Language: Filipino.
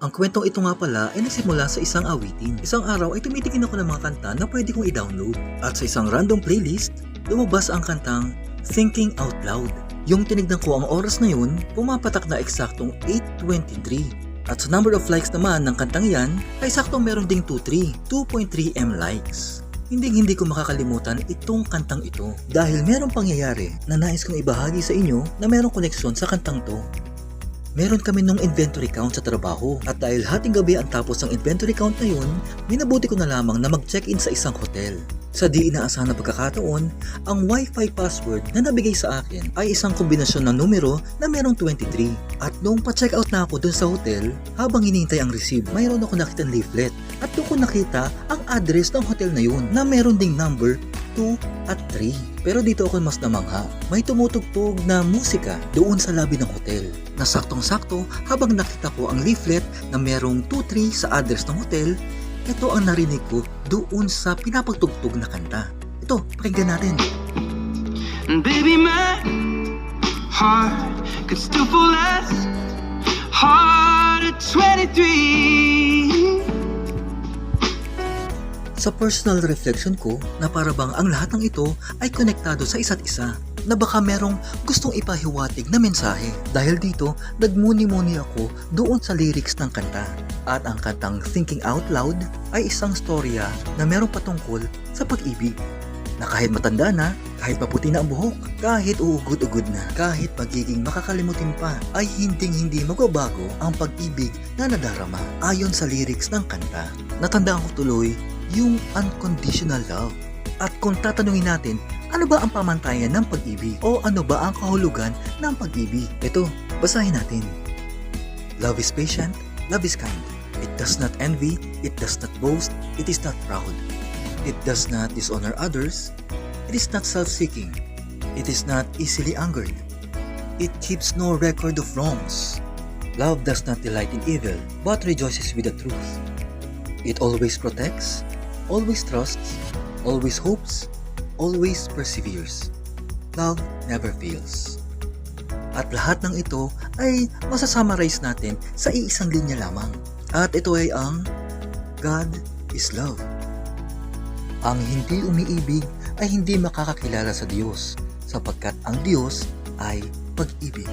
Ang kwentong ito nga pala ay nagsimula sa isang awitin. Isang araw ay tumitingin ako ng mga kanta na pwede kong i-download. At sa isang random playlist, lumabas ang kantang Thinking Out Loud. Yung tinignan ko ang oras na yun, pumapatak na eksaktong 8:23. At sa number of likes naman ng kantang yan, ay saktong meron ding 2.3 M likes. Hindi ko makakalimutan itong kantang ito dahil merong pangyayari na nais kong ibahagi sa inyo na merong koneksyon sa kantang to. Meron kami nung inventory count sa trabaho at dahil hating gabi ang tapos ng inventory count na yun, minabuti ko na lamang na mag-check-in sa isang hotel. Sa di inaasahan na pagkakataon, ang Wi-Fi password na nabigay sa akin ay isang kombinasyon ng numero na merong 23. At nung pa-check out na ako dun sa hotel, habang hinihintay ang receive, mayroon ako nakitang leaflet. At doon ko nakita ang address ng hotel na yun na meron ding number 2 at 3. Pero dito ako mas namangha. May tumutugtog na musika doon sa lobby ng hotel. Na saktong-sakto habang nakita ko ang leaflet na merong 2-3 sa address ng hotel, ito ang narinig ko doon sa pinapagtugtog na kanta. Ito, pakinggan natin. Baby, my heart could still fall as hard at 23. Sa personal reflection ko na para bang ang lahat ng ito ay konektado sa isa't isa, na baka merong gustong ipahiwatig na mensahe. Dahil dito, nagmuni-muni ako doon sa lyrics ng kanta. At ang kantang Thinking Out Loud ay isang storya na merong patungkol sa pag-ibig. Na kahit matanda na, kahit maputi na ang buhok, kahit uugod-ugod na, kahit magiging makakalimutin pa, ay hindi magbabago ang pag-ibig na nadarama ayon sa lyrics ng kanta. Natandaan ko tuloy yung unconditional love. At kung tatanungin natin, ano ba ang pamantayan ng pag-ibig? O ano ba ang kahulugan ng pag-ibig? Ito, basahin natin. Love is patient, love is kind. It does not envy, it does not boast, it is not proud. It does not dishonor others, it is not self-seeking. It is not easily angered. It keeps no record of wrongs. Love does not delight in evil, but rejoices with the truth. It always protects, always trusts, always hopes, always perseveres. Love never fails. At lahat ng ito ay masasummarize natin sa iisang linya lamang. At ito ay ang God is love. Ang hindi umiibig ay hindi makakakilala sa Diyos sapagkat ang Diyos ay pag-ibig.